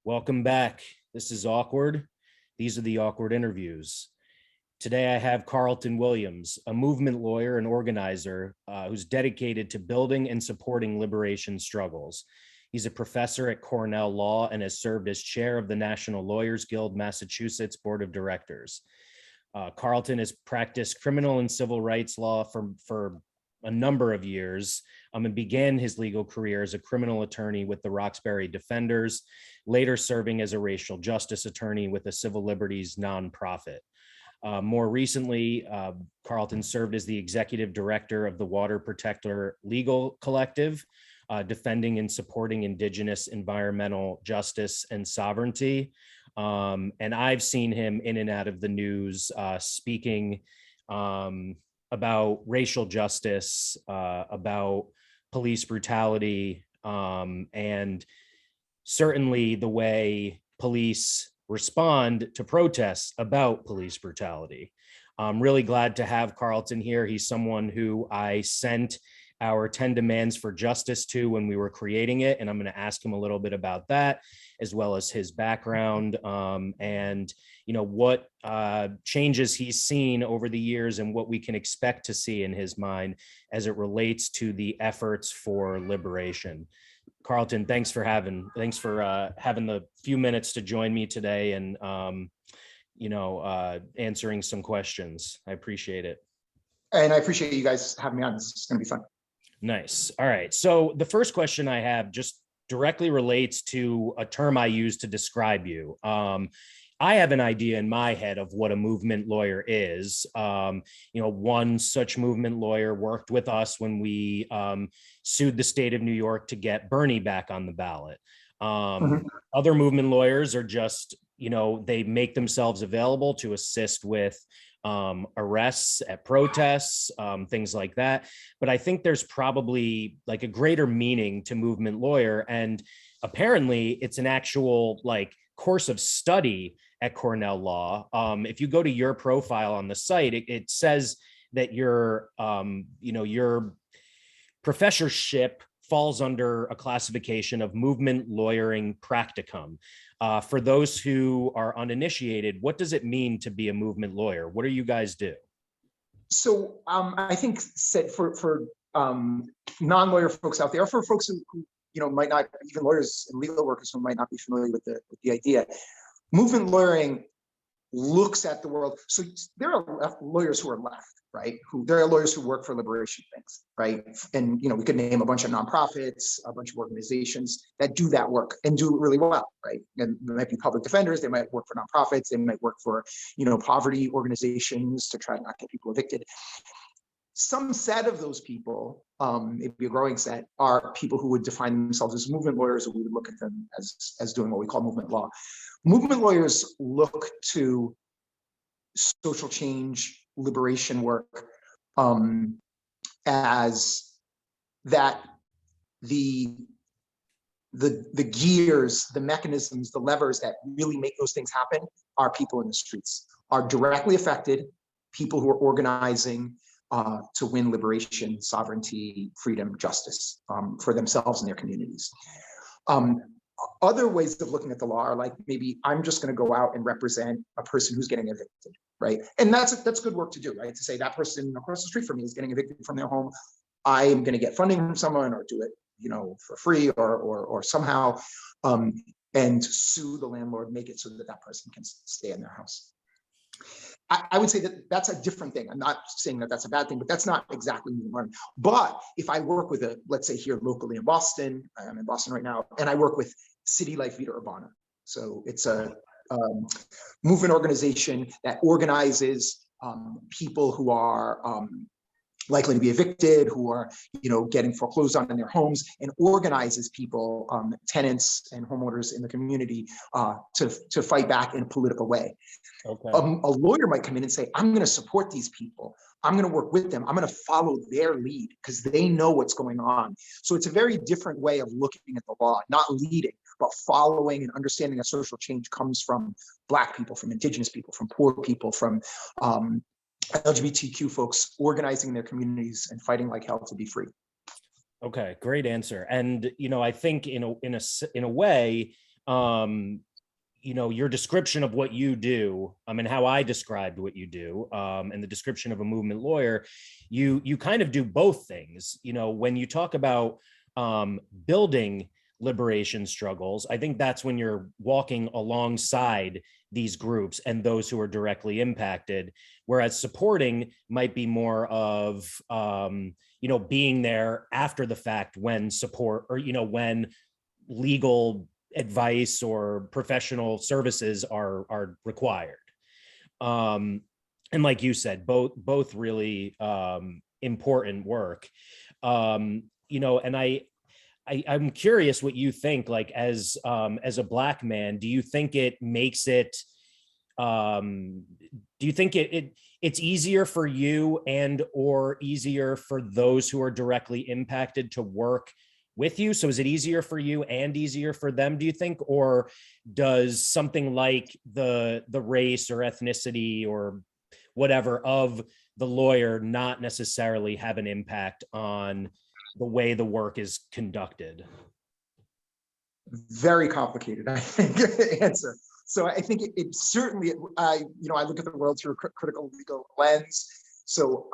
Welcome back. This is Awkward. These are the Awkward interviews. Today I have Carlton Williams, a movement lawyer and organizer who's dedicated to building and supporting liberation struggles. He's a professor at Cornell Law and has served as chair of the National Lawyers Guild Massachusetts Board of Directors. Carlton has practiced criminal and civil rights law for a number of years and began his legal career as a criminal attorney with the Roxbury Defenders, later serving as a racial justice attorney with a civil liberties nonprofit. More recently, Carlton served as the executive director of the Water Protector Legal Collective, defending and supporting Indigenous environmental justice and sovereignty. And I've seen him in and out of the news speaking about racial justice, about police brutality, and certainly the way police respond to protests about police brutality. I'm really glad to have Carlton here. He's someone who I sent our 10 demands for justice to when we were creating it, and I'm going to ask him a little bit about that, as well as his background and what changes he's seen over the years and what we can expect to see in his mind as it relates to the efforts for liberation. Carlton, thanks for having the few minutes to join me today and answering some questions. I appreciate it. And I appreciate you guys having me on. This is going to be fun. Nice. All right. So the first question I have just directly relates to a term I use to describe you. I have an idea in my head of what a movement lawyer is. One such movement lawyer worked with us when we sued the state of New York to get Bernie back on the ballot. Other movement lawyers are just, they make themselves available to assist with arrests at protests, things like that. But I think there's probably like a greater meaning to movement lawyer. And apparently it's an actual course of study at Cornell Law. If you go to your profile on the site, it says that your professorship falls under a classification of movement lawyering practicum. For those who are uninitiated, what does it mean to be a movement lawyer? What do you guys do? So I think said for non-lawyer folks out there, or for folks who might not, even lawyers and legal workers who might not be familiar with the idea, movement lawyering looks at the world. So there are lawyers who are left, right? There are lawyers who work for liberation things, right? And we could name a bunch of nonprofits, a bunch of organizations that do that work and do it really well, right? And they might be public defenders, they might work for nonprofits, they might work for poverty organizations to try to not get people evicted. Some set of those people, maybe a growing set, are people who would define themselves as movement lawyers, or we would look at them as doing what we call movement law. Movement lawyers look to social change, liberation work as that the gears, the mechanisms, the levers that really make those things happen are people in the streets, are directly affected, people who are organizing to win liberation, sovereignty, freedom, justice for themselves and their communities. Other ways of looking at the law are like, maybe I'm just going to go out and represent a person who's getting evicted, right? And that's good work to do, right? To say that person across the street from me is getting evicted from their home. I am going to get funding from someone or do it, for free or somehow, and sue the landlord, make it so that person can stay in their house. I would say that that's a different thing. I'm not saying that that's a bad thing, but that's not exactly movement lawyering. But if I work with let's say here locally in Boston, I'm in Boston right now, and I work with City Life Vita Urbana. So it's a movement organization that organizes people who are likely to be evicted, who are getting foreclosed on in their homes, and organizes people, tenants and homeowners in the community to fight back in a political way. Okay. A lawyer might come in and say, I'm going to support these people. I'm going to work with them. I'm going to follow their lead because they know what's going on. So it's a very different way of looking at the law, not leading, but following and understanding that social change comes from Black people, from Indigenous people, from poor people, from LGBTQ folks organizing their communities and fighting like hell to be free. Okay, great answer. And I think in a way, Your description of what you do, and how I described what you do, and the description of a movement lawyer, you kind of do both things. When you talk about building liberation struggles, I think that's when you're walking alongside these groups and those who are directly impacted, whereas supporting might be more of being there after the fact when support, or when legal advice or professional services are required. And like you said, both really important work. And I'm curious what you think, like as a Black man, do you think it makes it, do you think it's easier for you and or easier for those who are directly impacted to work with you? So is it easier for you and easier for them, do you think? Or does something like the race or ethnicity or whatever of the lawyer not necessarily have an impact on the way the work is conducted? Very complicated, I think, answer. So I think it certainly, I look at the world through a critical legal lens. So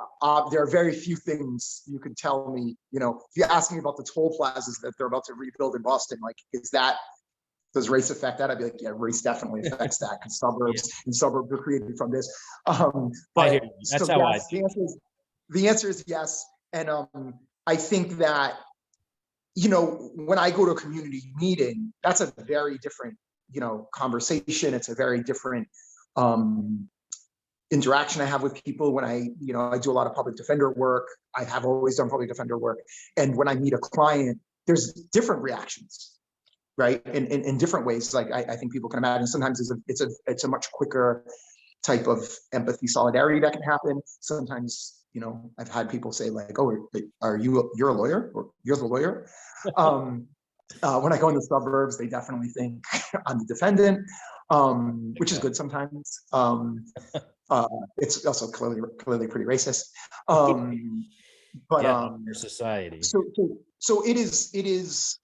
there are very few things you can tell me, if you ask me about the toll plazas that they're about to rebuild in Boston, like, does race affect that? I'd be like, yeah, race definitely affects that, because suburbs are created from this. But that's so how yes, the answer is yes. And I think that, when I go to a community meeting, that's a very different, conversation. It's a very different interaction I have with people. When I do a lot of public defender work. I have always done public defender work. And when I meet a client, there's different reactions, right? In different ways. Like I think people can imagine, sometimes it's a much quicker type of empathy, solidarity that can happen. Sometimes, I've had people say like, oh, you're a lawyer, or you're the lawyer. When I go in the suburbs, they definitely think I'm the defendant, which is good sometimes. It's also clearly pretty racist. But your society. So it is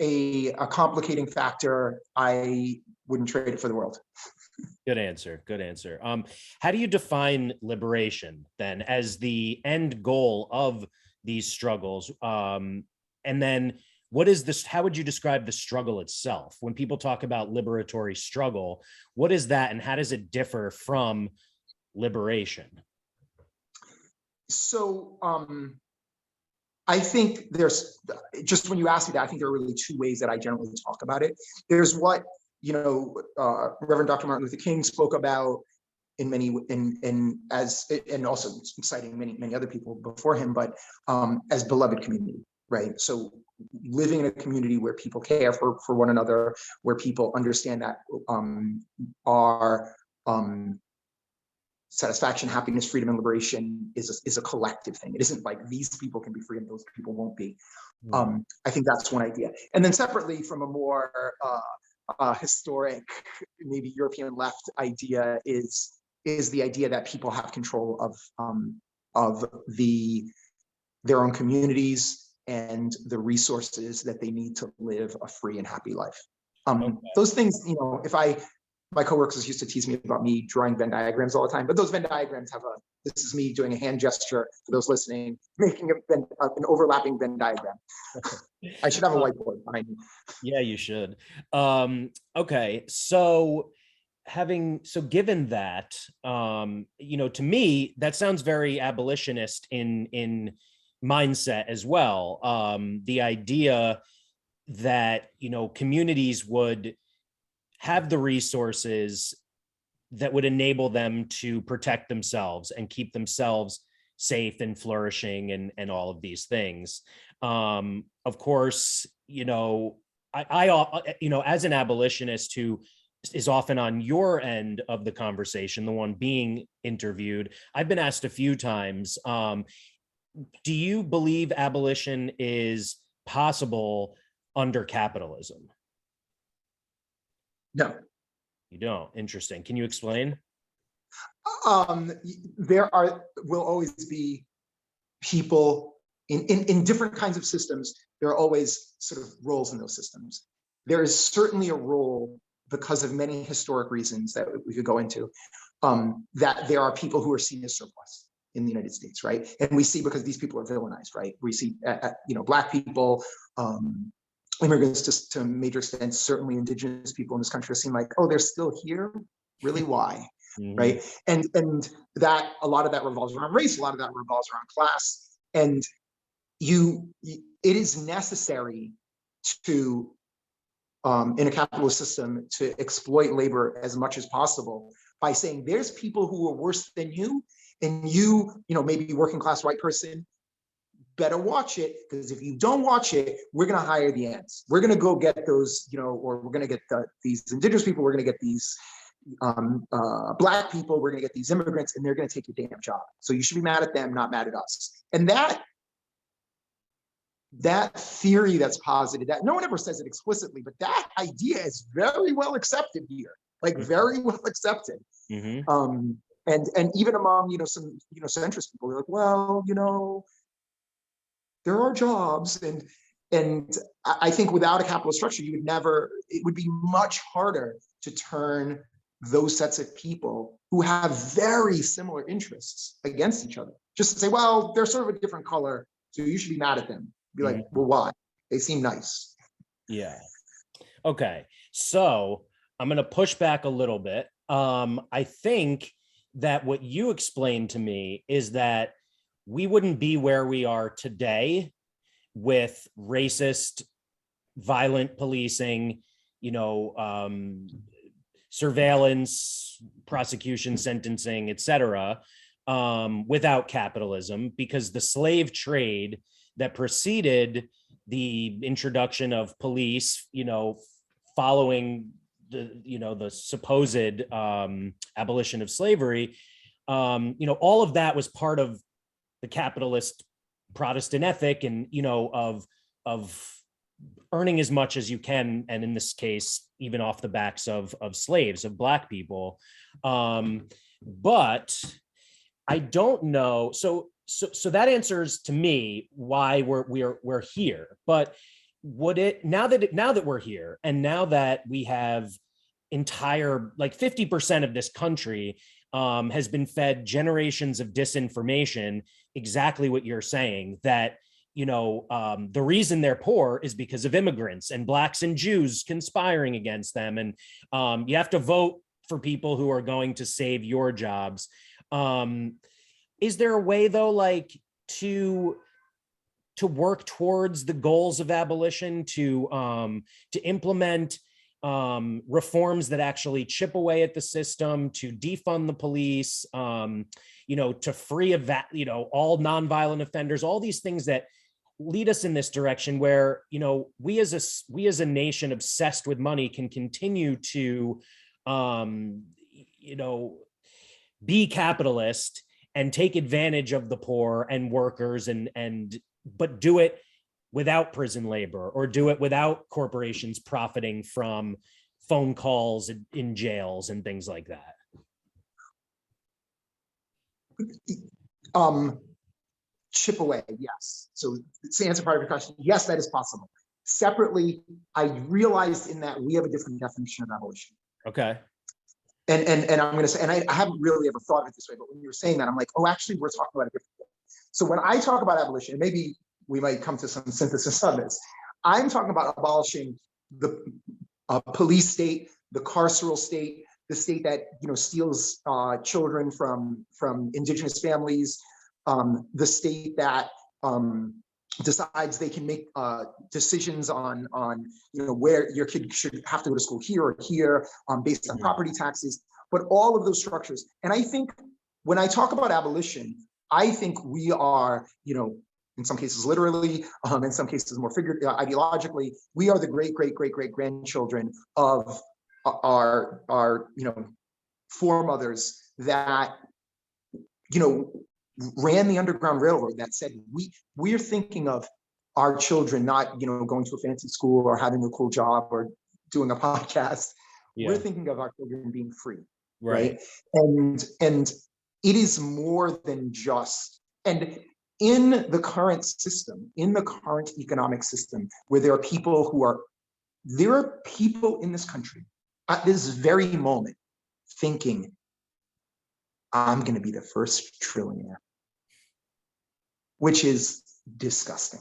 a complicating factor. I wouldn't trade it for the world. Good answer. How do you define liberation then as the end goal of these struggles? And then what is this? How would you describe the struggle itself? When people talk about liberatory struggle, what is that, and how does it differ from liberation? So I think there's, just when you ask me that, I think there are really two ways that I generally talk about it. There's what Reverend Dr. Martin Luther King spoke about and also citing many other people before him, but as beloved community, right? So living in a community where people care for one another, where people understand that our satisfaction, happiness, freedom, and liberation is a collective thing. It isn't like these people can be free and those people won't be. I think that's one idea. And then separately, from a more historic, maybe European left idea, is the idea that people have control of their own communities and the resources that they need to live a free and happy life. Those things, my coworkers used to tease me about me drawing Venn diagrams all the time, but those Venn diagrams have this is me doing a hand gesture for those listening, making an overlapping Venn diagram. I should have a whiteboard behind me. Yeah, you should. Okay, so given that, to me, that sounds very abolitionist in mindset as well. The idea that, communities would have the resources that would enable them to protect themselves and keep themselves safe and flourishing and all of these things. Of course, I as an abolitionist who is often on your end of the conversation, the one being interviewed, I've been asked a few times, do you believe abolition is possible under capitalism? No. You don't? Interesting. Can you explain? There will always be people in different kinds of systems. There are always sort of roles in those systems. there is certainly a role, because of many historic reasons that we could go into, that there are people who are seen as surplus in the United States, right? And we see, because these people are villainized, right? We see, Black people, immigrants to a major extent, certainly indigenous people in this country are seen like, oh, they're still here? Really, why? Mm-hmm. Right? And that, a lot of that revolves around race, a lot of that revolves around class. And it is necessary to, in a capitalist system, to exploit labor as much as possible by saying there's people who are worse than you, and maybe working class white person, better watch it, because if you don't watch it, we're going to hire the ants. We're going to go get those, or we're going to get these indigenous people, we're going to get these Black people, we're going to get these immigrants, and they're going to take your damn job. So you should be mad at them, not mad at us. And that theory that's posited, that no one ever says it explicitly, but that idea is very well accepted here, like very well accepted. Mm-hmm. And even among, some, centrist people, they're like, well, there are jobs. And I think without a capitalist structure, it would be much harder to turn those sets of people who have very similar interests against each other. Just to say, well, they're sort of a different color, so you should be mad at them. Be like, well, why? They seem nice. Yeah. Okay. So I'm going to push back a little bit. I think that what you explained to me is that we wouldn't be where we are today with racist, violent policing, surveillance, prosecution, sentencing, etc., without capitalism, because the slave trade that preceded the introduction of police, following the supposed abolition of slavery, all of that was part of the capitalist Protestant ethic, and of earning as much as you can, and in this case, even off the backs of slaves, of Black people. But I don't know. So that answers to me why we're here. But would it, now that we're here, and now that we have entire, like 50% of this country has been fed generations of disinformation, exactly what you're saying, that the reason they're poor is because of immigrants and Blacks and Jews conspiring against them, and you have to vote for people who are going to save your jobs. Is there a way, though, like to work towards the goals of abolition, to implement reforms that actually chip away at the system, to defund the police, to free all nonviolent offenders, all these things that lead us in this direction where, we as a nation obsessed with money can continue to, be capitalist and take advantage of the poor and workers, but do it without prison labor, or do it without corporations profiting from phone calls in jails and things like that? Chip away, yes. So to answer part of your question, yes, that is possible. Separately, I realized in that we have a different definition of abolition. Okay. And I'm going to say, and I haven't really ever thought of it this way, but when you were saying that, I'm like, oh, actually, we're talking about a different thing. So when I talk about abolition, and maybe we might come to some synthesis on this, I'm talking about abolishing the police state, the carceral state, the state that steals children from indigenous families, the state that decides they can make decisions on where your kid should have to go to school, here or here, based on property taxes, but all of those structures. And I think when I talk about abolition, I think we are, in some cases literally, in some cases more ideologically, we are the great grandchildren of our foremothers that ran the Underground Railroad, that said we're thinking of our children not going to a fancy school or having a cool job or doing a podcast. Yeah. We're thinking of our children being free, right? And it is more than just, and in the current system, in the current economic system, where there are people who are there are people in this country at this very moment thinking, I'm going to be the first trillionaire, which is disgusting.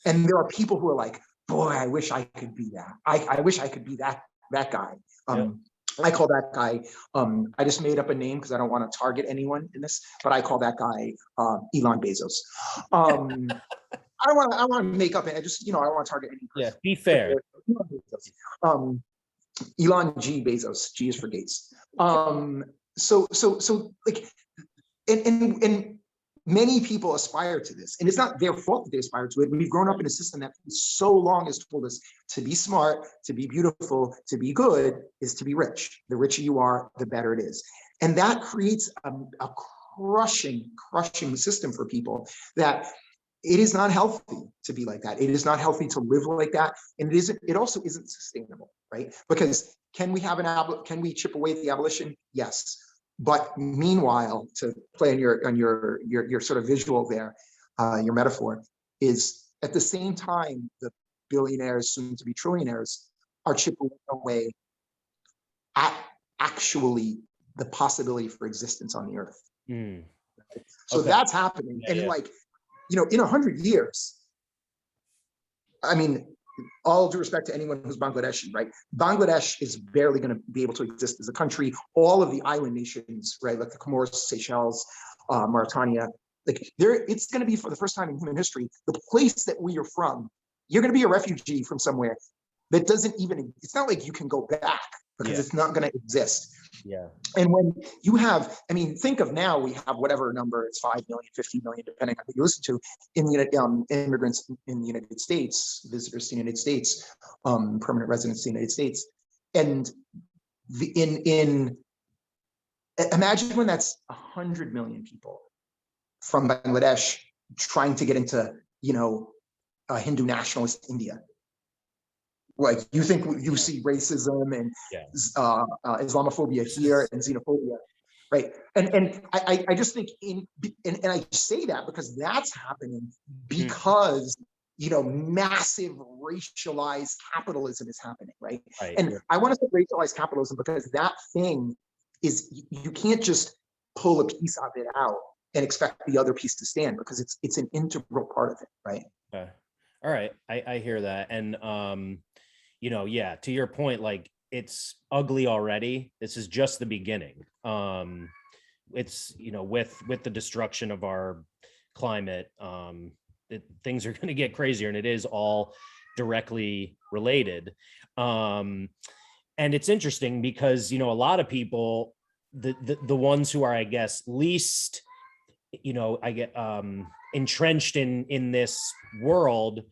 And there are people who are like, boy, I wish I could be that. I wish I could be that guy. Yep. I call that guy, I just made up a name because I don't want to target anyone in this, but I call that guy Elon Bezos. I want to make up, I just, I don't want to target any person. Yeah, be fair. Elon G. Bezos, G is for Gates. So like, and many people aspire to this, and it's not their fault that they aspire to it. We've grown up in a system that for so long has told us to be smart, to be beautiful, to be good is to be rich. The richer you are, the better it is. And that creates a crushing system for people that it is not healthy to be like that. It is not healthy to live like that. And it also isn't sustainable, right? Because can we chip away at the abolition? Yes. But meanwhile, to play on your sort of visual there, your metaphor, is at the same time, the billionaires, soon to be trillionaires, are chipping away at actually the possibility for existence on the earth. Mm. So that's happening. Yeah, and like, in 100 years, I mean, all due respect to anyone who's Bangladeshi, right? Bangladesh is barely going to be able to exist as a country. All of the island nations, right, like the Comoros, Seychelles, Mauritania, like it's going to be, for the first time in human history, the place that we are from, you're going to be a refugee from somewhere that doesn't even, it's not like you can go back because it's not going to exist. Yeah. And when you have, I mean, think of now, we have whatever number, it's 5 million, 15 million, depending on who you listen to, in the immigrants in the United States, visitors to the United States, permanent residents to the United States. And imagine when that's 100 million people from Bangladesh trying to get into, Hindu nationalist India. Like, you think you see racism and Islamophobia here and xenophobia, right? And I just think and I say that because that's happening because massive racialized capitalism is happening, right? And I want to say racialized capitalism because that thing is, you can't just pull a piece of it out and expect the other piece to stand, because it's an integral part of it, right? All right, I hear that, and to your point, like, it's ugly already. This is just the beginning. It's, with the destruction of our climate, things are going to get crazier, and it is all directly related. And it's interesting because, a lot of people, the ones who are, I guess, least, entrenched in this world,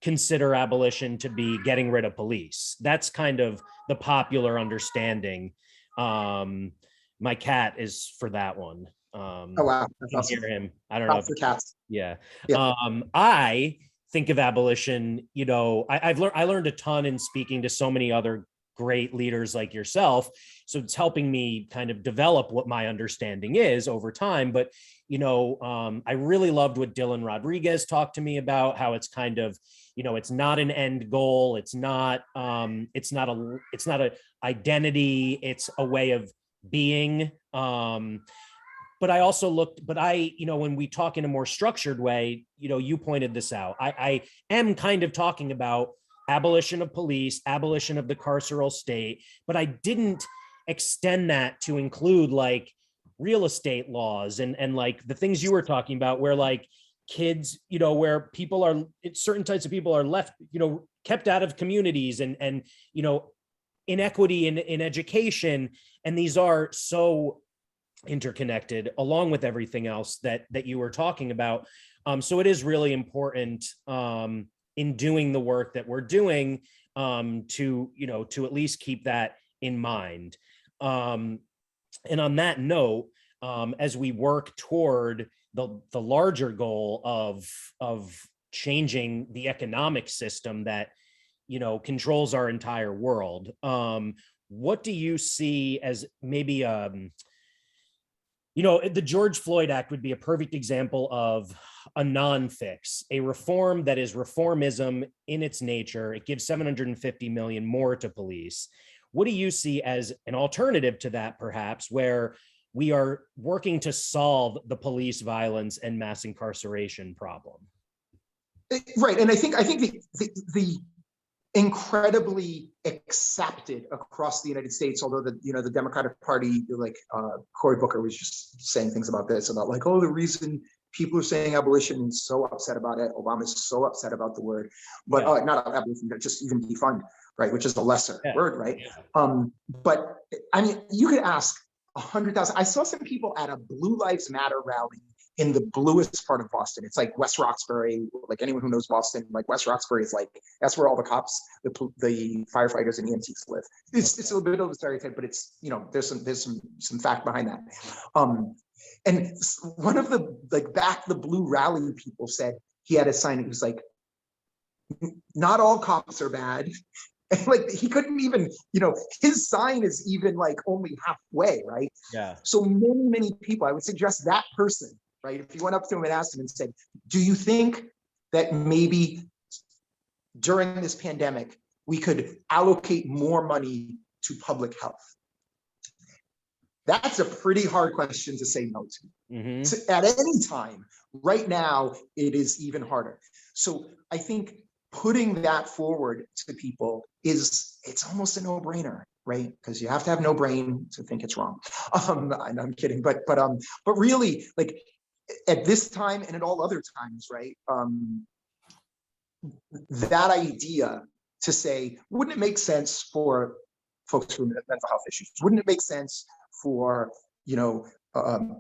consider abolition to be getting rid of police. That's kind of the popular understanding. My cat is for that one. Oh wow, that's awesome. Hear him. I don't know if for cats. Yeah. I think of abolition, I learned a ton in speaking to so many other great leaders like yourself. So it's helping me kind of develop what my understanding is over time. But, I really loved what Dylan Rodriguez talked to me about, how it's kind of, it's not an end goal. It's not a identity. It's a way of being. But I also when we talk in a more structured way, you pointed this out. I am kind of talking about abolition of police, abolition of the carceral state, but I didn't extend that to include like real estate laws and like the things you were talking about, where like kids, where people are, certain types of people are left, kept out of communities and inequity in education. And these are so interconnected along with everything else that you were talking about. So it is really important in doing the work that we're doing to at least keep that in mind. And on that note, as we work toward the larger goal of changing the economic system that controls our entire world, what do you see as maybe the George Floyd Act would be a perfect example of a non-fix, a reform that is reformism in its nature. It gives 750 million more to police. What do you see as an alternative to that, perhaps, where we are working to solve the police violence and mass incarceration problem? Right, and I think the incredibly accepted across the United States, although the Democratic Party, like Cory Booker was just saying things about this, about like, oh, the reason people are saying abolition and so upset about it, Obama's so upset about the word, but not abolition, but just even defund, right, which is a lesser word, right? But I mean, you could ask 100,000. I saw some people at a Blue Lives Matter rally in the bluest part of Boston. It's like West Roxbury. Like anyone who knows Boston, like West Roxbury is like, that's where all the cops, the firefighters and EMTs live. It's a bit of a stereotype, but it's, there's some fact behind that. And one of the back the blue rally people said he had a sign. It was like, not all cops are bad. And like he couldn't even, his sign is even like only halfway, right? Yeah. So many people, I would suggest that person, right? If you went up to him and asked him and said, do you think that maybe during this pandemic, we could allocate more money to public health? That's a pretty hard question to say no to. Mm-hmm. So at any time. Right now, it is even harder. So I think putting that forward to people it's almost a no-brainer, right? Because you have to have no brain to think it's wrong. I'm kidding, but really, like at this time and at all other times, right? That idea to say, wouldn't it make sense for folks with mental health issues? Wouldn't it make sense for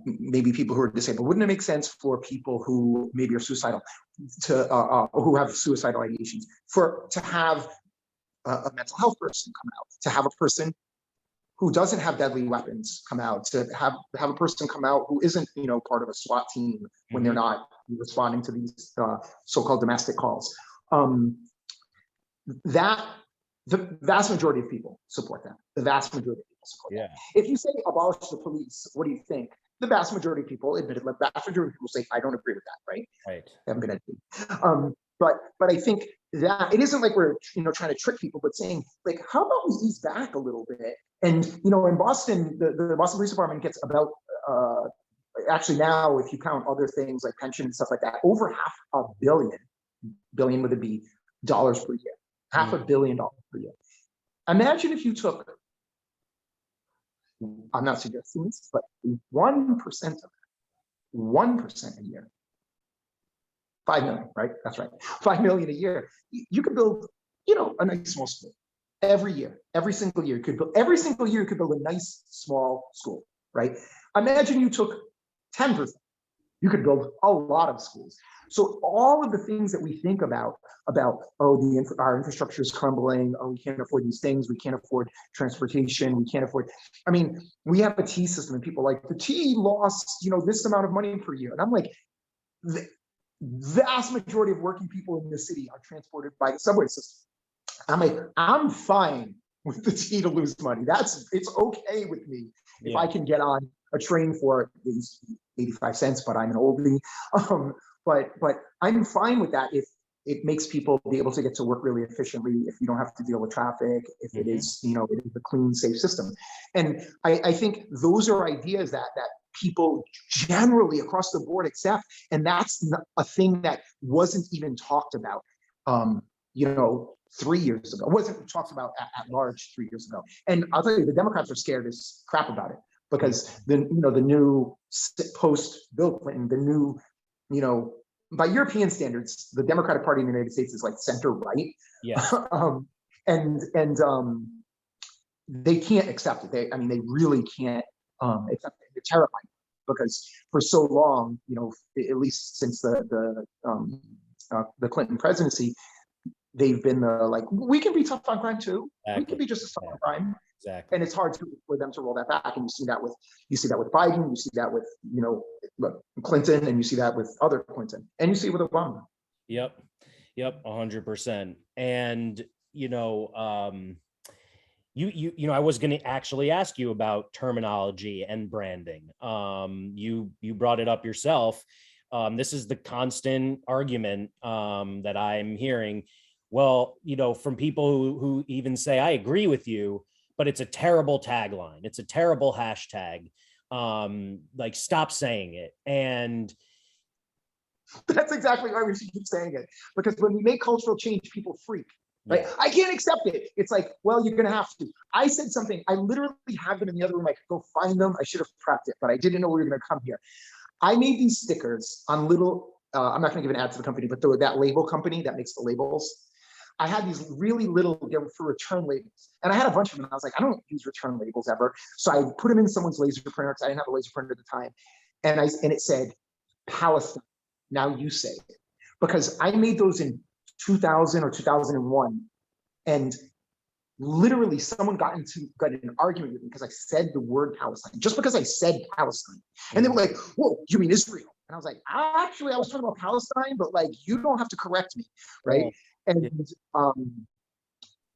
maybe people who are disabled? Wouldn't it make sense for people who maybe are suicidal, who have suicidal ideations, to have a mental health person come out, to have a person who doesn't have deadly weapons come out, to have a person come out who isn't part of a SWAT team when they're not responding to these so-called domestic calls? That the vast majority of people support that. The vast majority of people support that. If you say abolish the police, what do you think? The vast majority of people, admittedly, the vast majority of people say, I don't agree with that, right? Right. I'm gonna do. But I think that it isn't like we're trying to trick people, but saying like, how about we ease back a little bit? And in Boston, the Boston Police Department gets about actually now, if you count other things like pension and stuff like that, over $500 billion with a B, dollars per year. $500 billion per year. Imagine if you took, I'm not suggesting this, but 1% of it, 1% a year, 5 million, right? That's right. 5 million a year. You could build, a nice small school every year, every single year. Every single year you could build a nice small school, right? Imagine you took 10%. You could build a lot of schools. So all of the things that we think about our infrastructure is crumbling, we can't afford these things, we can't afford transportation, we can't afford, we have a T system and people like, the T lost, this amount of money per year. And I'm like, the vast majority of working people in this city are transported by the subway system. I'm like, I'm fine with the T to lose money. It's okay with me if I can get on a train for these 85 cents, but I'm an oldie. But I'm fine with that if it makes people be able to get to work really efficiently, if you don't have to deal with traffic, if it is, it is a clean, safe system. And I think those are ideas that people generally across the board accept. And that's a thing that wasn't even talked about, 3 years ago. It wasn't talked about at large 3 years ago. And I'll tell you, the Democrats are scared as crap about it because the new post Bill Clinton, the new, by European standards, the Democratic Party in the United States is like center right. Yeah. And they can't accept it. They really can't accept it. They're terrified because for so long, at least since the Clinton presidency, they've been like, we can be tough on crime too. Exactly. We can be just as tough on crime. Exactly. And it's hard for them to roll that back. And you see that with Biden, you see that with Clinton, and you see that with other Clinton, and you see it with Obama. Yep, 100%. And I was going to actually ask you about terminology and branding. You brought it up yourself. This is the constant argument that I'm hearing. Well, from people who even say, I agree with you, but it's a terrible tagline. It's a terrible hashtag. Like, stop saying it. And that's exactly why we should keep saying it. Because when we make cultural change, people freak. Right? Yeah. I can't accept it. It's like, well, you're going to have to. I said something. I literally have them in the other room. I could go find them. I should have prepped it, but I didn't know we were going to come here. I made these stickers on little, I'm not going to give an ad to the company, but that label company that makes the labels. I had these really little, they were for return labels. And I had a bunch of them. I was like, I don't use return labels ever. So I put them in someone's laser printer because I didn't have a laser printer at the time. And it said, Palestine, now you say it. Because I made those in 2000 or 2001. And literally someone got in an argument with me because I said the word Palestine, just because I said Palestine. And they were like, whoa, you mean Israel? And I was like, actually, I was talking about Palestine, but like, you don't have to correct me, right? And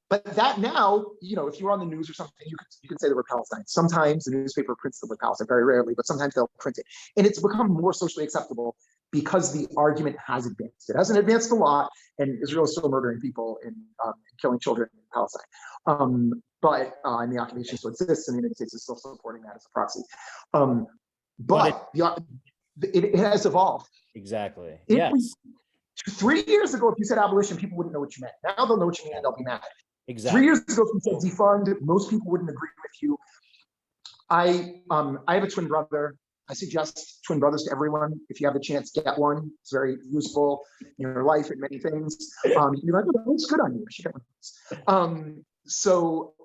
but that now, if you're on the news or something, you can say the word Palestine. Sometimes the newspaper prints the word Palestine, very rarely, but sometimes they'll print it. And it's become more socially acceptable because the argument has advanced. It hasn't advanced a lot, and Israel is still murdering people and killing children in Palestine. But and the occupation still exists, and the United States is still supporting that as a proxy. But it has evolved. Exactly. Yes. 3 years ago, if you said abolition, people wouldn't know what you meant. Now they'll know what you mean and they'll be mad. Exactly. 3 years ago, if you said defund, most people wouldn't agree with you. I have a twin brother. I suggest twin brothers to everyone. If you have a chance, get one. It's very useful in your life and many things. You're like, oh, it's good on you. I should get one. So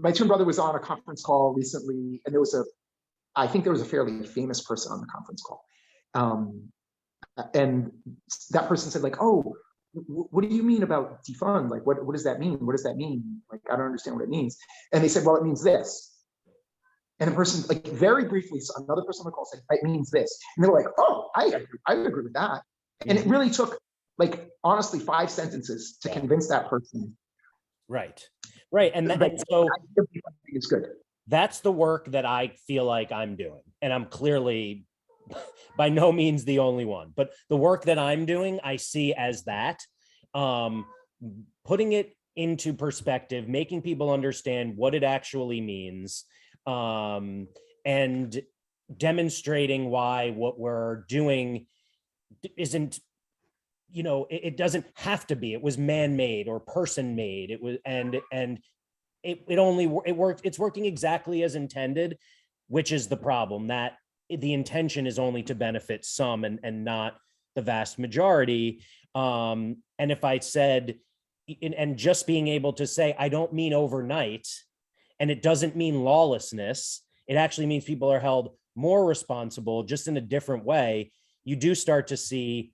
my twin brother was on a conference call recently, and I think there was a fairly famous person on the conference call. And that person said, like, oh, what do you mean about defund? Like, what does that mean? What does that mean? Like, I don't understand what it means. And they said, well, it means this. And the person, like, very briefly, so another person on the call said, it means this. And they were like, oh, I agree with that. And it really took, like, honestly, 5 sentences to convince that person. Right. And so it's good. That's the work that I feel like I'm doing. And I'm clearly by no means the only one, but the work that I'm doing, I see as that, putting it into perspective, making people understand what it actually means, and demonstrating why what we're doing isn't, it doesn't have to be. It was man-made or person-made. It was, and it worked. It's working exactly as intended, which is the problem, that the intention is only to benefit some and not the vast majority. And if I said, and just being able to say, I don't mean overnight, and it doesn't mean lawlessness, it actually means people are held more responsible, just in a different way, you do start to see,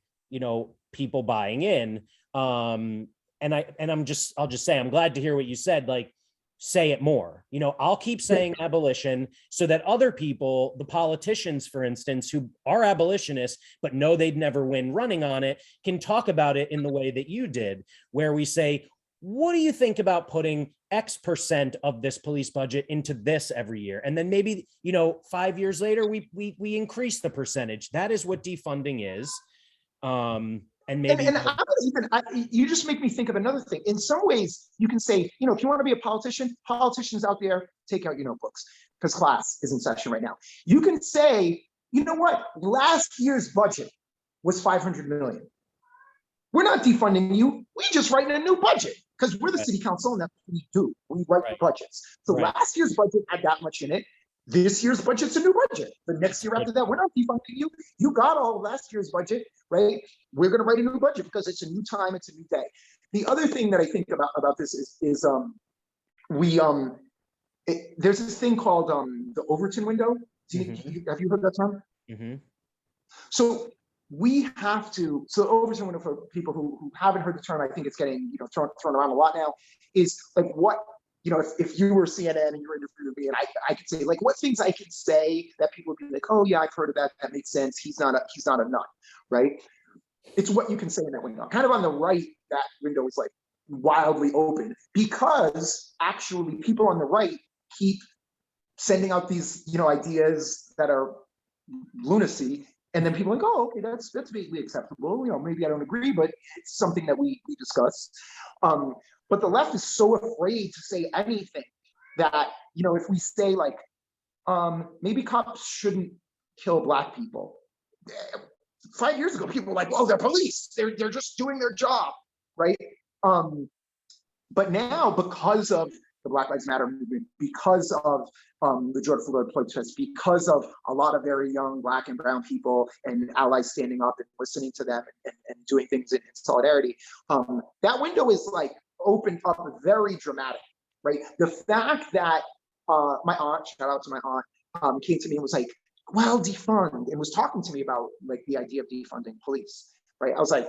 people buying in. And I'll just say, I'm glad to hear what you said, like, say it more. I'll keep saying abolition so that other people, the politicians, for instance, who are abolitionists, but know they'd never win running on it, can talk about it in the way that you did, where we say, what do you think about putting X% of this police budget into this every year? And then maybe, 5 years later, we increase the percentage. That is what defunding is. And maybe you just make me think of another thing. In some ways, you can say, if you want to be a politician, politicians out there, take out your notebooks because class is in session right now. You can say, you know what? Last year's budget was $500 million. We're not defunding you. We just write a new budget because we're the city council and that's what we do. We write the budgets. So last year's budget had that much in it. This year's budget's a new budget. The next year after that, we're not defunding you. You got all of last year's budget, right? We're going to write a new budget because it's a new time, it's a new day. The other thing that I think about this is there's this thing called the Overton window. Have you heard that term? Mm-hmm. So we have to. So the Overton window, for people who haven't heard the term, I think it's getting thrown around a lot now. Is like what. If you were CNN and you were interviewing me, and I could say, like, what things I could say that people would be like, oh yeah, I've heard of that. That makes sense. He's not a nut, right? It's what you can say in that window. Kind of on the right, that window is like wildly open because actually people on the right keep sending out these, ideas that are lunacy, And then people are like, oh, okay, that's vaguely acceptable. You know, maybe I don't agree, but it's something that we discuss. But the left is so afraid to say anything that, you know, if we say like, maybe cops shouldn't kill Black people. 5 years ago, people were like, "Oh, they're police. They're just doing their job," right? But now, because of the Black Lives Matter movement, because of the George Floyd protests, because of a lot of very young Black and brown people and allies standing up and listening to them and doing things in solidarity, that window is like opened up very dramatic, right? The fact that my aunt, shout out to my aunt, came to me and was like, well, defund, and was talking to me about like the idea of defunding police, right? I was like,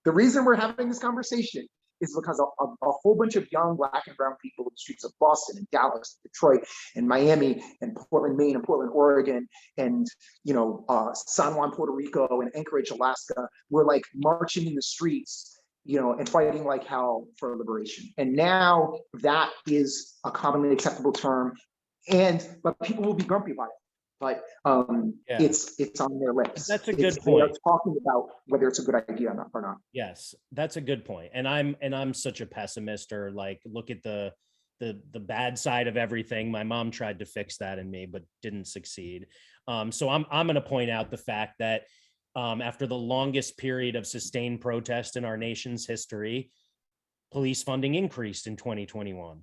the reason we're having this conversation is because a whole bunch of young Black and brown people in the streets of Boston and Dallas, Detroit, and Miami, and Portland, Maine, and Portland, Oregon, and, you know, San Juan, Puerto Rico, and Anchorage, Alaska, were like marching in the streets, you know, and fighting like hell for liberation. And now that is a commonly acceptable term. But people will be grumpy about it. But it's on their lips. That's a good point. They're talking about whether it's a good idea or not. Yes, that's a good point. And I'm such a pessimist, or like look at the bad side of everything. My mom tried to fix that in me, but didn't succeed. So I'm going to point out the fact that after the longest period of sustained protest in our nation's history, police funding increased in 2021.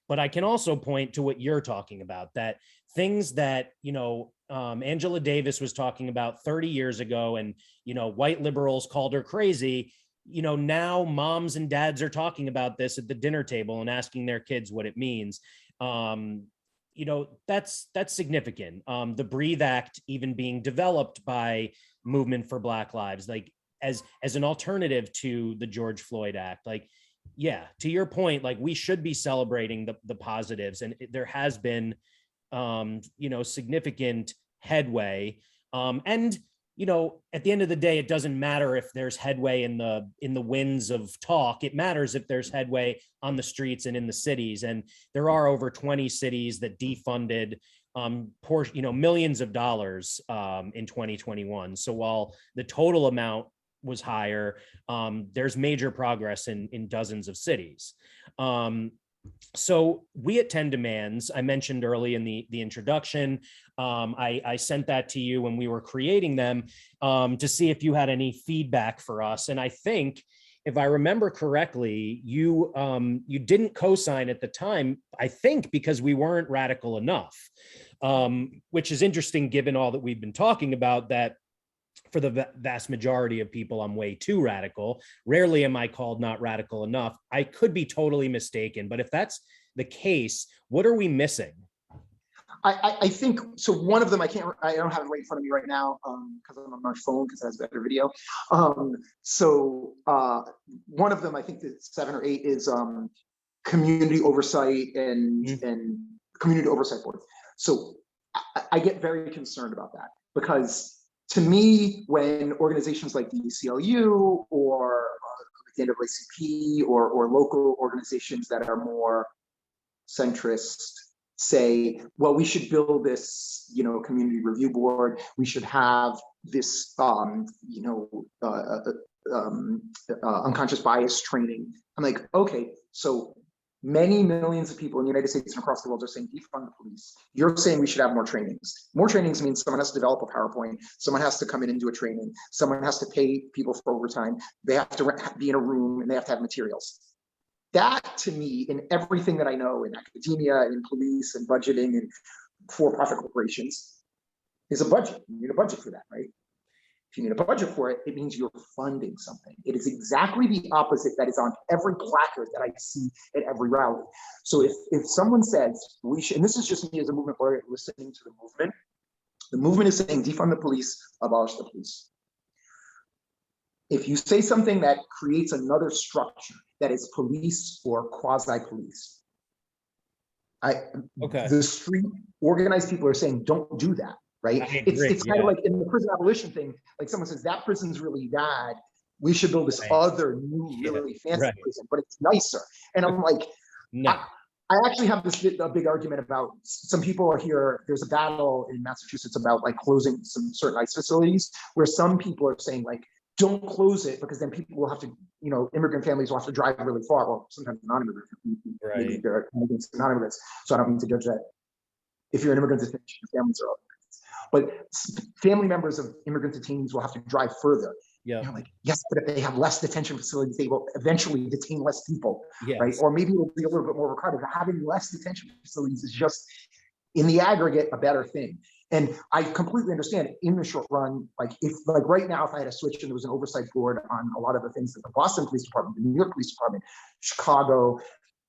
But I can also point to what you're talking about, that things that, you know, Angela Davis was talking about 30 years ago, and, you know, white liberals called her crazy. You know, now moms and dads are talking about this at the dinner table and asking their kids what it means. You know, that's significant. The Breathe Act even being developed by Movement for Black Lives, like as an alternative to the George Floyd Act, like, yeah, to your point, like we should be celebrating the positives, and there has been, you know, significant headway. And, you know, at the end of the day, it doesn't matter if there's headway in the winds of talk. It matters if there's headway on the streets and in the cities. And there are over 20 cities that defunded, you know, millions of dollars in 2021. So while the total amount was higher, there's major progress in dozens of cities. So we at 10 Demands, I mentioned early in the introduction, I sent that to you when we were creating them to see if you had any feedback for us. And I think, if I remember correctly, you didn't co-sign at the time, I think because we weren't radical enough, which is interesting given all that we've been talking about, that for the vast majority of people, I'm way too radical. Rarely am I called not radical enough. I could be totally mistaken, but if that's the case, what are we missing? I think so. One of them, I don't have it right in front of me right now because I'm on my phone because it has better video. One of them, I think that 7 or 8 is community oversight and community oversight boards. So I get very concerned about that, because to me, when organizations like the ACLU or the NAACP or local organizations that are more centrist say, well, we should build this, you know, community review board, we should have this, unconscious bias training. I'm like, okay, so many millions of people in the United States and across the world are saying defund the police. You're saying we should have more trainings. More trainings means someone has to develop a PowerPoint. Someone has to come in and do a training. Someone has to pay people for overtime. They have to be in a room and they have to have materials. That, to me, in everything that I know in academia and in police and budgeting and for-profit corporations, is a budget. You need a budget for that, right? If you need a budget for it, it means you're funding something. It is exactly the opposite that is on every placard that I see at every rally. So if someone says we should, and this is just me as a movement lawyer listening to the movement is saying defund the police, abolish the police. If you say something that creates another structure that is police or quasi-police, the street organized people are saying don't do that. Right? It's kind of like in the prison abolition thing, like someone says that prison's really bad, we should build this other new, really fancy prison, but it's nicer. And I'm like, no. I actually have a big argument about some people are here. There's a battle in Massachusetts about like closing some certain ICE facilities, where some people are saying like, don't close it because then people will have to, immigrant families will have to drive really far. Well, sometimes non-immigrant, maybe there are immigrants and non-immigrants. So I don't mean to judge that. If you're an immigrant detainees, your families are all immigrants. But family members of immigrant detainees will have to drive further. Yeah. Like, yes, but if they have less detention facilities, they will eventually detain less people, yes. right? Or maybe it'll be a little bit more required. But having less detention facilities is just, in the aggregate, a better thing. And I completely understand in the short run, like right now, if I had a switch and there was an oversight board on a lot of the things that the Boston Police Department, the New York Police Department, Chicago,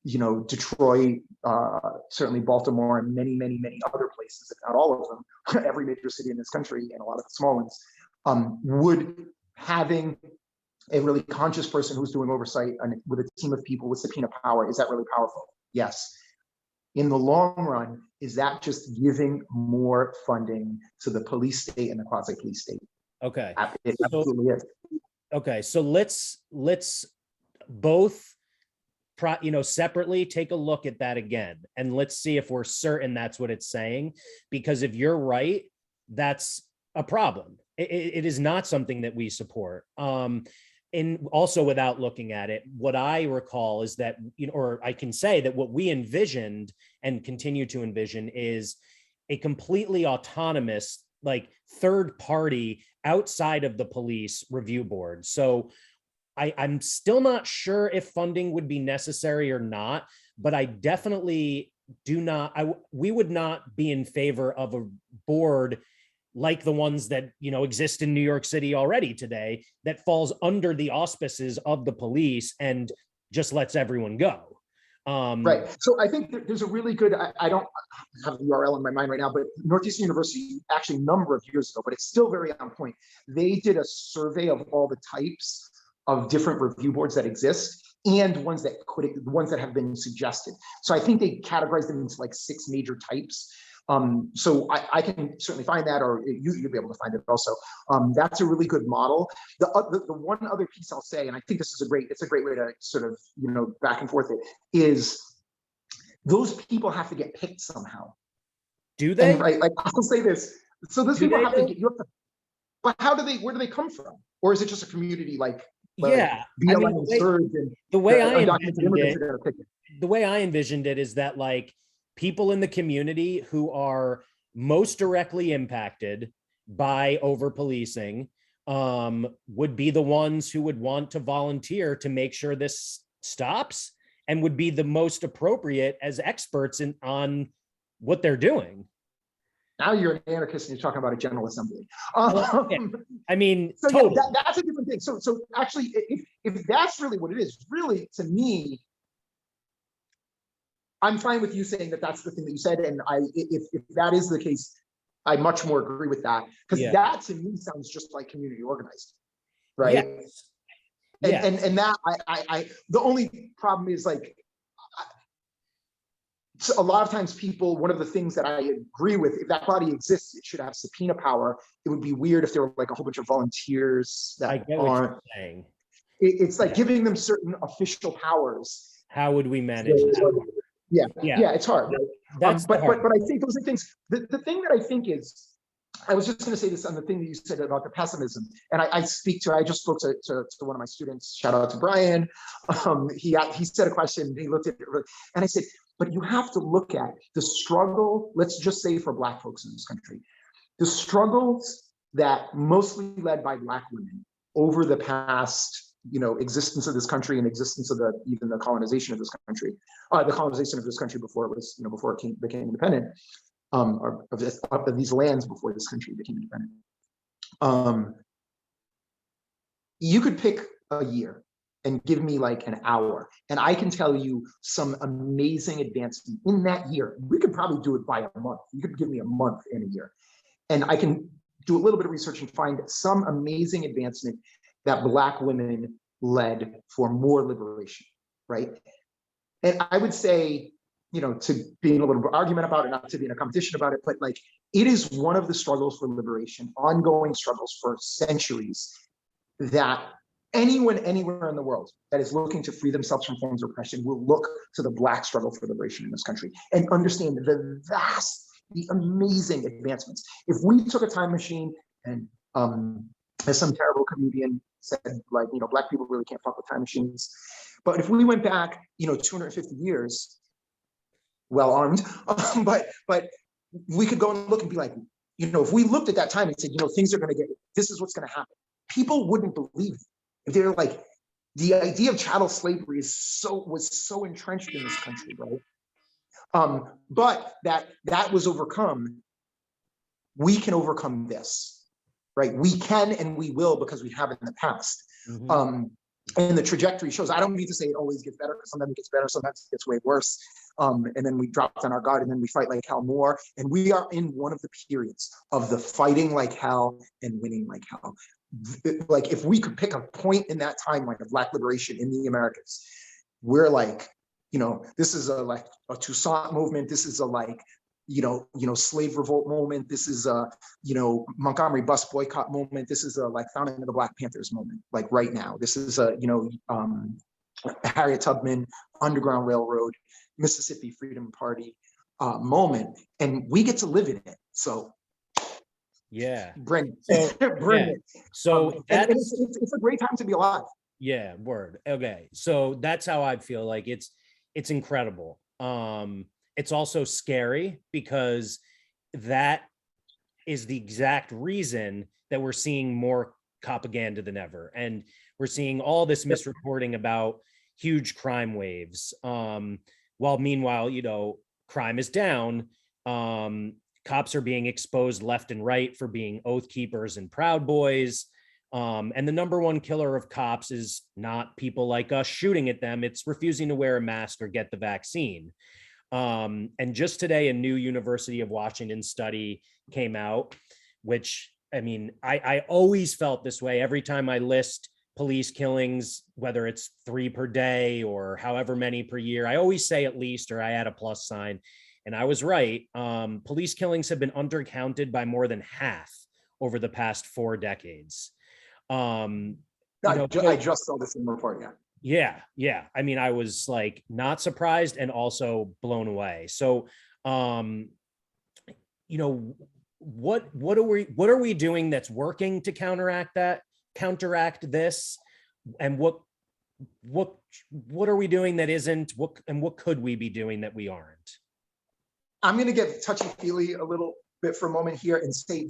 Detroit, certainly Baltimore, and many, many, many other places, if not all of them, every major city in this country and a lot of the small ones, would having a really conscious person who's doing oversight and with a team of people with subpoena power, is that really powerful? Yes. In the long run, is that just giving more funding to the police state and the quasi-police state? Okay. It absolutely is. Okay, so let's both separately take a look at that again, and let's see if we're certain that's what it's saying. Because if you're right, that's a problem. It is not something that we support. And also, without looking at it, what I recall is that, or I can say that what we envisioned and continue to envision is a completely autonomous, like third party outside of the police review board. So I'm still not sure if funding would be necessary or not, but I definitely we would not be in favor of a board like the ones that, exist in New York City already today, that falls under the auspices of the police and just lets everyone go. Right. So I think there's a really good, I don't have the URL in my mind right now, but Northeastern University, actually a number of years ago, but it's still very on point. They did a survey of all the types of different review boards that exist and ones that have been suggested. So I think they categorized them into like 6 major types. So I can certainly find that, or you'll be able to find it also. That's a really good model. The one other piece I'll say, and I think this is it's a great way to sort of, back and forth is those people have to get picked somehow. Do they? And, right, like I'll say this. So those people have to get, but where do they come from? Or is it just a community like yeah, BLM the way I envisioned it is that like people in the community who are most directly impacted by over policing would be the ones who would want to volunteer to make sure this stops, and would be the most appropriate as experts on what they're doing. Now you're an anarchist and you're talking about a General Assembly. I mean, so totally. Yeah, that's a different thing. So actually, if that's really what it is, really, to me, I'm fine with you saying that that's the thing that you said. And if that is the case, I much more agree with that, because that to me sounds just like community organized, right? Yes. And that the only problem is like, so a lot of times people, one of the things that I agree with, if that body exists, it should have subpoena power. It would be weird if there were like a whole bunch of volunteers that I get what you're saying. It's like giving them certain official powers. How would we manage that? Yeah, it's hard. Right? But I think those are things. The thing that I think is, I was just going to say this on the thing that you said about the pessimism, and I just spoke to one of my students. Shout out to Brian. He said a question. He looked at it, and I said, but you have to look at the struggle. Let's just say for Black folks in this country, the struggles that mostly led by Black women over the past, existence of this country and existence of even the colonization of this country, before it was, before it became independent, or of these lands before this country became independent. You could pick a year and give me like an hour, and I can tell you some amazing advancement in that year. We could probably do it by a month. You could give me a month in a year, and I can do a little bit of research and find some amazing advancement that Black women led for more liberation, right? And I would say, to be in a little bit of argument about it, not to be in a competition about it, but like, it is one of the struggles for liberation, ongoing struggles for centuries, that anyone anywhere in the world that is looking to free themselves from forms of oppression will look to the Black struggle for liberation in this country and understand the amazing advancements. If we took a time machine and, as some terrible comedian said, like, Black people really can't fuck with time machines. But if we went back, 250 years, well armed, but we could go and look and be like, if we looked at that time and said, things are going to this is what's going to happen, people wouldn't believe it. If they're like, the idea of chattel slavery was so entrenched in this country, right? But that was overcome. We can overcome this, right? We can and we will, because we have in the past. Mm-hmm. And the trajectory shows. I don't mean to say it always gets better, because sometimes it gets better, sometimes it gets way worse. And then we drop on our guard, and then we fight like hell more. And we are in one of the periods of the fighting like hell and winning like hell. Like, if we could pick a point in that timeline of Black liberation in the Americas, we're like, this is a Toussaint movement. This is a slave revolt moment. This is a, Montgomery Bus Boycott moment. This is a founding of the Black Panthers moment. Like right now, this is a, Harriet Tubman, Underground Railroad, Mississippi Freedom Party moment, and we get to live in it. So yeah, bring it. So it's a great time to be alive. Yeah, word. Okay, so that's how I feel. Like, it's incredible. It's also scary, because that is the exact reason that we're seeing more propaganda than ever. And we're seeing all this misreporting about huge crime waves. While meanwhile, crime is down. Cops are being exposed left and right for being oath keepers and Proud Boys. And the number one killer of cops is not people like us shooting at them. It's refusing to wear a mask or get the vaccine. And just today, a new University of Washington study came out, which, I always felt this way every time I list police killings, whether it's 3 per day or however many per year. I always say at least, or I add a plus sign. And I was right. Police killings have been undercounted by more than half over the past 4 decades. I just saw this in the report. Yeah. I was not surprised and also blown away. So, what are we doing that's working to counteract this, and what are we doing that isn't? What could we be doing that we aren't? I'm going to get touchy-feely a little bit for a moment here and say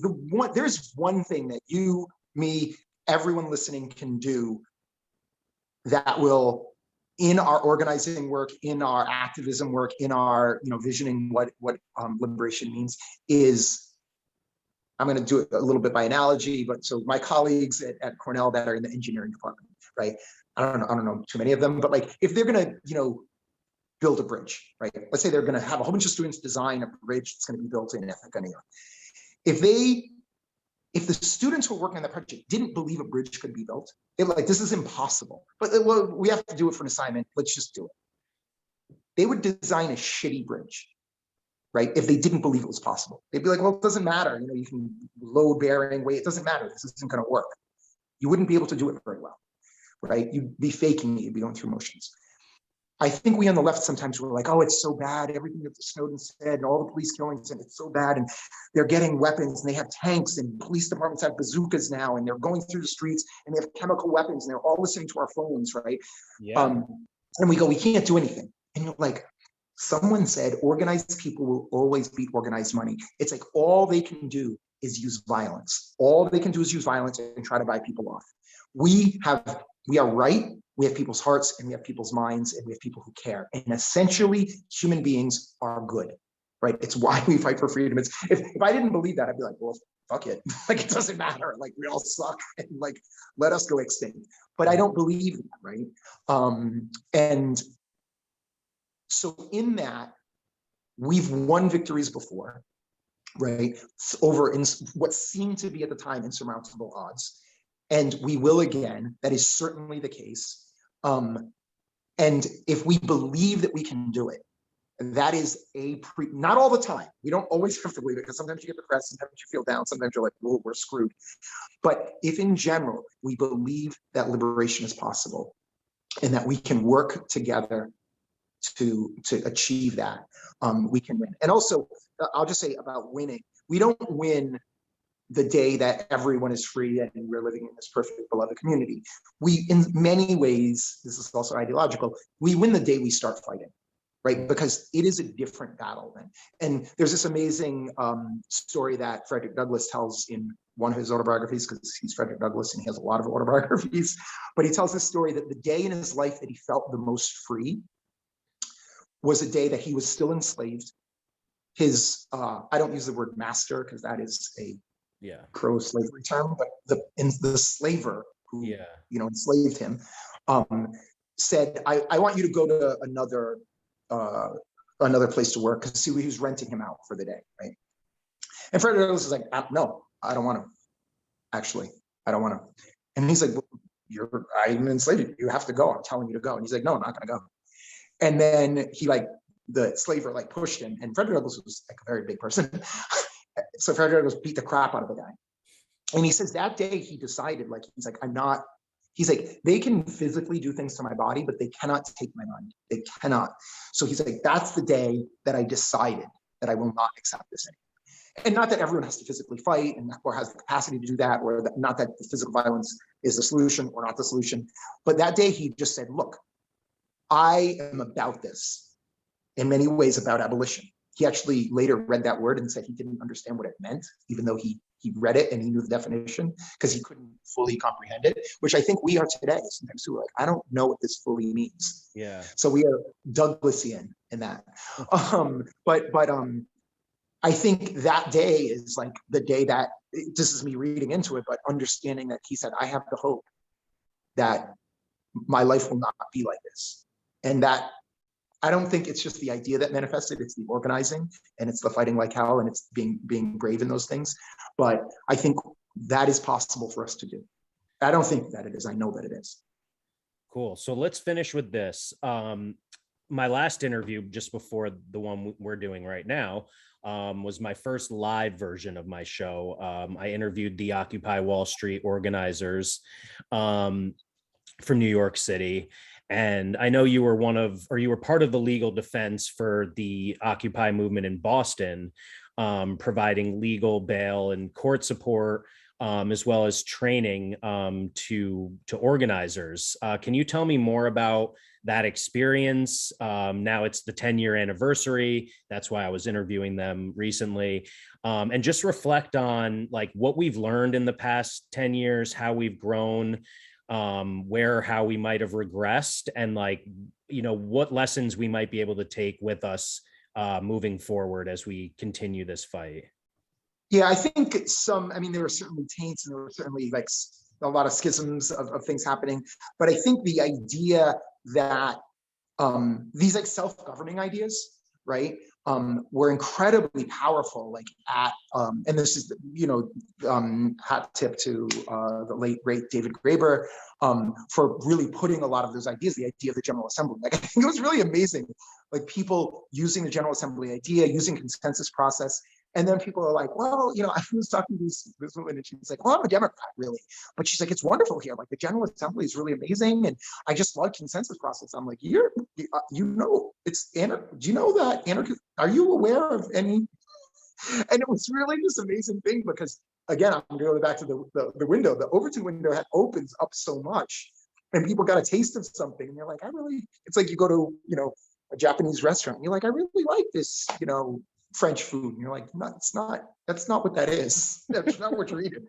there's one thing that you, me, everyone listening can do that will, in our organizing work, in our activism work, in our visioning what liberation means, is, I'm going to do it a little bit by analogy, but so my colleagues at Cornell that are in the engineering department, right? I don't know too many of them, but if they're going to build a bridge, right? Let's say they're going to have a whole bunch of students design a bridge that's going to be built in Ithaca, New York. If the students who are working on that project didn't believe a bridge could be built, they were like, this is impossible. But we have to do it for an assignment. Let's just do it. They would design a shitty bridge, right? If they didn't believe it was possible. They'd be like, well, it doesn't matter. You can load bearing weight. It doesn't matter. This isn't going to work. You wouldn't be able to do it very well, right? You'd be faking it. You'd be going through motions. I think we on the left sometimes we're like, oh, it's so bad. Everything that Snowden said and all the police killings, and it's so bad. And they're getting weapons and they have tanks, and police departments have bazookas now, and they're going through the streets and they have chemical weapons and they're all listening to our phones, right? Yeah. And we go, we can't do anything. And you're like, someone said organized people will always beat organized money. It's like all they can do is use violence. All they can do is use violence and try to buy people off. We are right. We have people's hearts and we have people's minds and we have people who care. And essentially, human beings are good, right? It's why we fight for freedom. It's if I didn't believe that, I'd be like, well, fuck it. It doesn't matter. We all suck and let us go extinct. But I don't believe that, right? And so in that, we've won victories before, right? Over in what seemed to be at the time insurmountable odds. And we will again. That is certainly the case. And if we believe that we can do it, That is not all the time. We don't always have to believe it, because sometimes you get depressed, sometimes you feel down, sometimes you're like, well, we're screwed. But if in general, we believe that liberation is possible and that we can work together to achieve that, we can win. And also, I'll just say about winning, we don't win the day that everyone is free and we're living in this perfect, beloved community. We, in many ways, this is also ideological, we win the day we start fighting, right? Because it is a different battle then. And there's this amazing story that Frederick Douglass tells in one of his autobiographies, because he's Frederick Douglass and he has a lot of autobiographies, but he tells this story that the day in his life that he felt the most free was a day that he was still enslaved. His, I don't use the word master because that is a pro-slavery term, but the slaver who enslaved him said, I want you to go to another place to work, because see, he was renting him out for the day, right? And Frederick Douglass is like, no, I don't want to. Actually, I don't want to. And he's like, well, I'm enslaved. You have to go. I'm telling you to go. And he's like, no, I'm not going to go. And then the slaver pushed him, and Frederick Douglass was like a very big person. So Frederick Douglass beat the crap out of the guy. And he says that day he decided, he's like, they can physically do things to my body, but they cannot take my mind. They cannot. So he's like, that's the day that I decided that I will not accept this anymore. And not that everyone has to physically fight or has the capacity to do that, or not that the physical violence is the solution or not the solution. But that day he just said, look, I am about this, in many ways about abolition. He actually later read that word and said he didn't understand what it meant, even though he read it and he knew the definition, because he couldn't fully comprehend it, which I think we are today. Sometimes we're like, I don't know what this fully means. Yeah. So we are Douglasian in that. But I think that day is the day that, this is me reading into it, but understanding that he said, I have the hope that my life will not be like this. And that, I don't think it's just the idea that manifested, it's the organizing and it's the fighting like hell and it's being brave in those things. But I think that is possible for us to do. I don't think that it is, I know that it is. Cool. So let's finish with this. My last interview, just before the one we're doing right now, was my first live version of my show. I interviewed the Occupy Wall Street organizers from New York City. And I know you were you were part of the legal defense for the Occupy movement in Boston, providing legal bail and court support, as well as training to organizers. Can you tell me more about that experience? Now it's the 10-year anniversary. That's why I was interviewing them recently. And just reflect on what we've learned in the past 10 years, how we've grown, how we might have regressed, and what lessons we might be able to take with us moving forward as we continue this fight. Yeah, I think there were certainly taints and there were certainly a lot of schisms of things happening, but I think the idea that these self-governing ideas, right, were incredibly powerful, and this is, hat tip to the late great David Graeber for really putting a lot of those ideas, the idea of the General Assembly. I think it was really amazing, people using the General Assembly idea, using consensus process. And then people are like, well, I was talking to this woman and she's like, well, I'm a Democrat, really. But she's like, it's wonderful here. The General Assembly is really amazing. And I just love consensus process. I'm like, it's anarchy. Do you know that anarchy? Are you aware of any? And it was really this amazing thing because, again, I'm going back to the window. The Overton window opens up so much and people got a taste of something. And you're like, it's like you go to, a Japanese restaurant. And you're like, I really like this, French food, and you're like, no, that's not what that is. That's not what you're eating.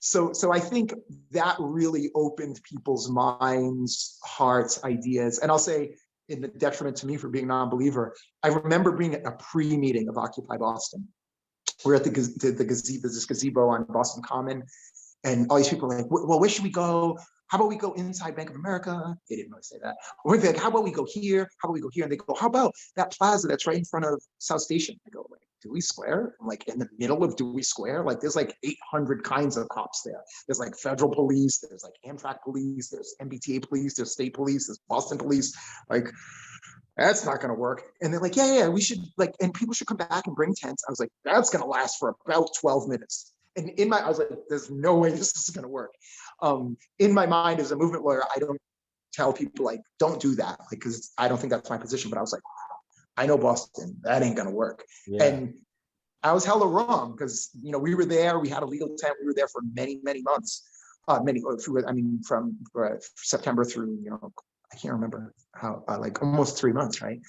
So I think that really opened people's minds, hearts, ideas. And I'll say, in the detriment to me for being a non-believer, I remember being at a pre-meeting of Occupy Boston. We're at the gazebo, there's this gazebo on Boston Common, and all these people are like, well, where should we go? How about we go inside Bank of America? They didn't really say that. We're like, how about we go here? How about we go here? And they go, how about that plaza that's right in front of South Station? I go, Dewey Square? I'm in the middle of Dewey Square? There's 800 kinds of cops there. There's federal police, there's Amtrak police, there's MBTA police, there's state police, there's Boston police. that's not going to work. And they're like, yeah, we should like, and people should come back and bring tents. I was like, that's going to last for about 12 minutes. And I was like, there's no way this is going to work. In my mind as a movement lawyer, I don't tell people like, don't do that, like, because I don't think that's my position. But I was like, I know Boston, that ain't going to work. Yeah. And I was hella wrong because, we were there, we had a legal tent, we were there for many, many months, from September through, I can't remember how, like almost 3 months, right?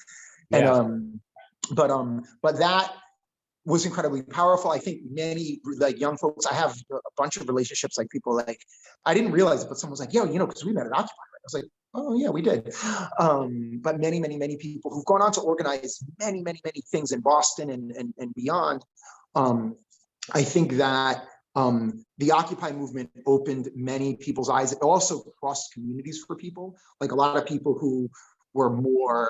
Yeah. And but that was incredibly powerful. I think many like young folks, I have a bunch of relationships, like people like, I didn't realize it, but someone was like, yo, because we met at Occupy. I was like, oh yeah, we did. But many, many, many people who've gone on to organize many, many, many things in Boston and beyond. I think that the Occupy movement opened many people's eyes. It also crossed communities for people. Like a lot of people who were more,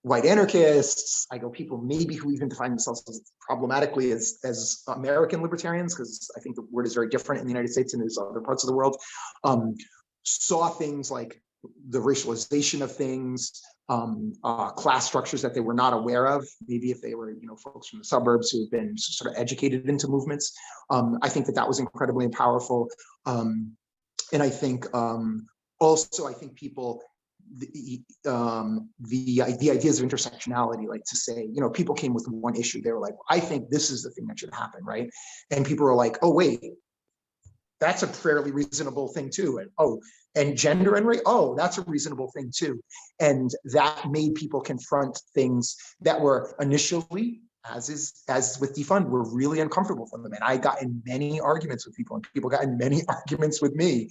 white anarchists. I go people maybe who even define themselves as problematically as American libertarians, because I think the word is very different in the United States and as other parts of the world, saw things like the racialization of things, class structures that they were not aware of, maybe if they were, folks from the suburbs who have been sort of educated into movements. I think that was incredibly powerful. And I think also, I think people, the ideas of intersectionality, like to say, people came with one issue. They were like, I think this is the thing that should happen, right? And people are like, oh, wait, that's a fairly reasonable thing too. And gender and race, that's a reasonable thing too. And that made people confront things that were initially, as with defund, were really uncomfortable for them. And I got in many arguments with people, and people got in many arguments with me.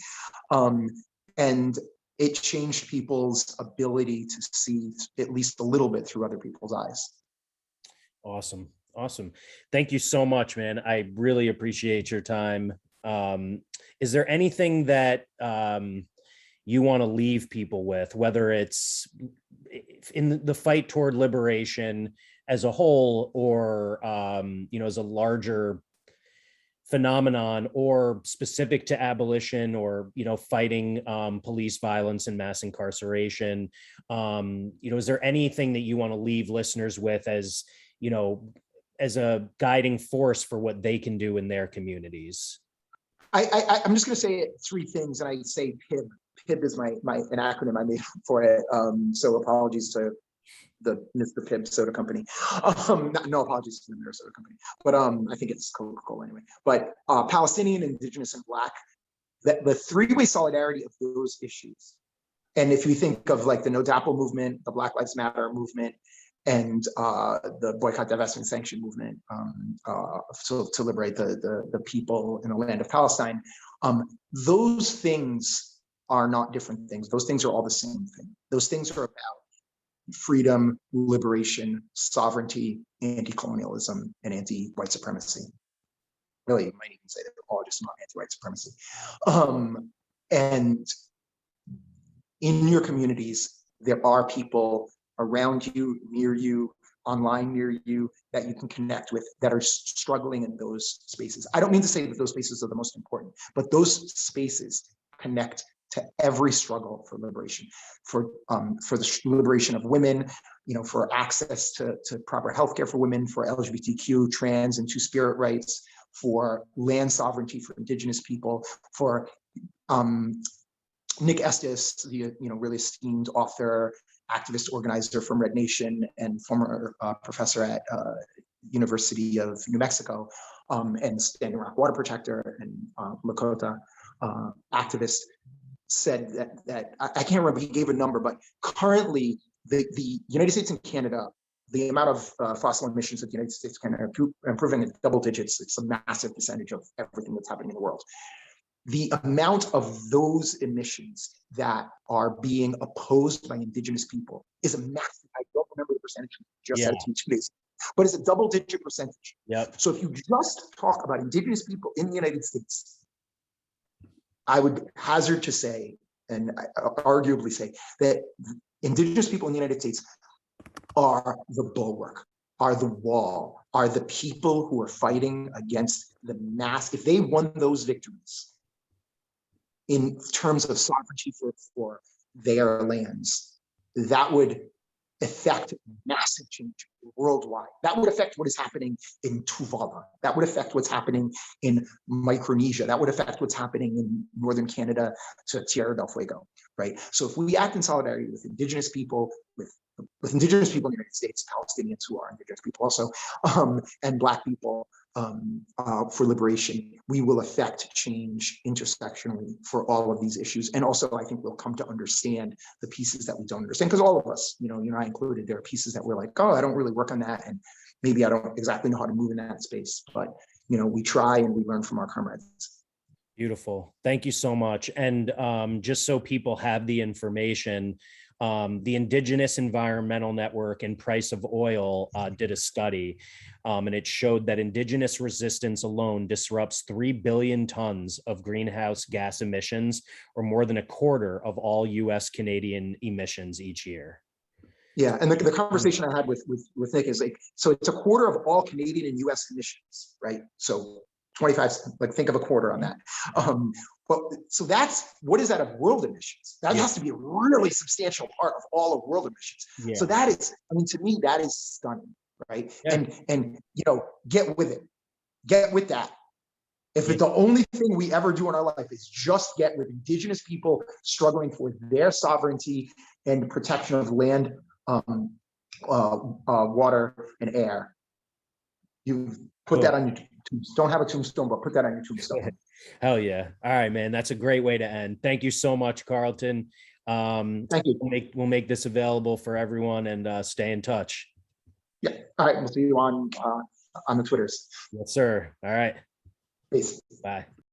And it changed people's ability to see at least a little bit through other people's eyes. Awesome. Thank you so much, man. I really appreciate your time. Is there anything that you want to leave people with, whether it's in the fight toward liberation as a whole, or, as a larger phenomenon, or specific to abolition, or fighting police violence and mass incarceration? Is there anything that you want to leave listeners with as a guiding force for what they can do in their communities? I'm just going to say three things, and I say PIB. PIB is an acronym I made for it. So apologies to the Mr. Pibb soda company. No apologies to the Miller soda company, but I think it's Coca-Cola anyway. But Palestinian, Indigenous, and Black, the three-way solidarity of those issues. And if you think of like the No DAPL movement, the Black Lives Matter movement, and the boycott, divestment, sanction movement, so to liberate the people in the land of Palestine, those things are not different things. Those things are all the same thing. Those things are about freedom, liberation, sovereignty, anti-colonialism, and anti-white supremacy. Really, you might even say that they're all just not anti-white supremacy. And in your communities, there are people around you, near you, online near you, that you can connect with that are struggling in those spaces. I don't mean to say that those spaces are the most important, but those spaces connect to every struggle for liberation, for the liberation of women, for access to proper healthcare for women, for LGBTQ, trans, and two-spirit rights, for land sovereignty for Indigenous people, for Nick Estes, the really esteemed author, activist, organizer from Red Nation, and former professor at University of New Mexico, and Standing Rock Water Protector and Lakota activist, said that I can't remember, he gave a number, but currently the United States and Canada, the amount of fossil emissions that the United States and Canada are improving in double digits. It's a massive percentage of everything that's happening in the world. The amount of those emissions that are being opposed by Indigenous people is a massive, I don't remember the percentage, just said it to me 2 days, but it's a double-digit percentage. Yep. So if you just talk about Indigenous people in the United States, I would hazard to say, and arguably say, that Indigenous people in the United States are the bulwark, are the wall, are the people who are fighting against the mass. If they won those victories in terms of sovereignty for their lands, that would affect massive change worldwide. That would affect what is happening in Tuvalu. That would affect what's happening in Micronesia. That would affect what's happening in northern Canada to Tierra del Fuego, right? So if we act in solidarity with indigenous people, with indigenous people in the United States, Palestinians who are indigenous people also, and Black people for liberation, we will affect change intersectionally for all of these issues. And also, I think we'll come to understand the pieces that we don't understand, because all of us, you and I included, there are pieces that we're like, oh, I don't really work on that, and maybe I don't exactly know how to move in that space, but we try and we learn from our comrades. Beautiful. Thank you so much. And just so people have the information, the Indigenous Environmental Network and Price of Oil did a study, and it showed that Indigenous resistance alone disrupts 3 billion tons of greenhouse gas emissions, or more than a quarter of all US Canadian emissions each year. Yeah, and the conversation I had with Nick is like, so it's a quarter of all Canadian and US emissions, right? So 25, like think of a quarter on that. But so that's, what is that of world emissions? That has to be a really substantial part of all of world emissions. Yeah. So that is, I mean, to me, that is stunning, right? Yeah. And get with it, get with that. If it's the only thing we ever do in our life is just get with Indigenous people struggling for their sovereignty and protection of land, water, and air, you put that on your tombstone. Don't have a tombstone, but put that on your tombstone. Hell yeah. All right, man. That's a great way to end. Thank you so much, Carlton. Thank you. We'll make this available for everyone, and stay in touch. Yeah. All right. We'll see you on the Twitters. Yes, sir. All right. Peace. Bye.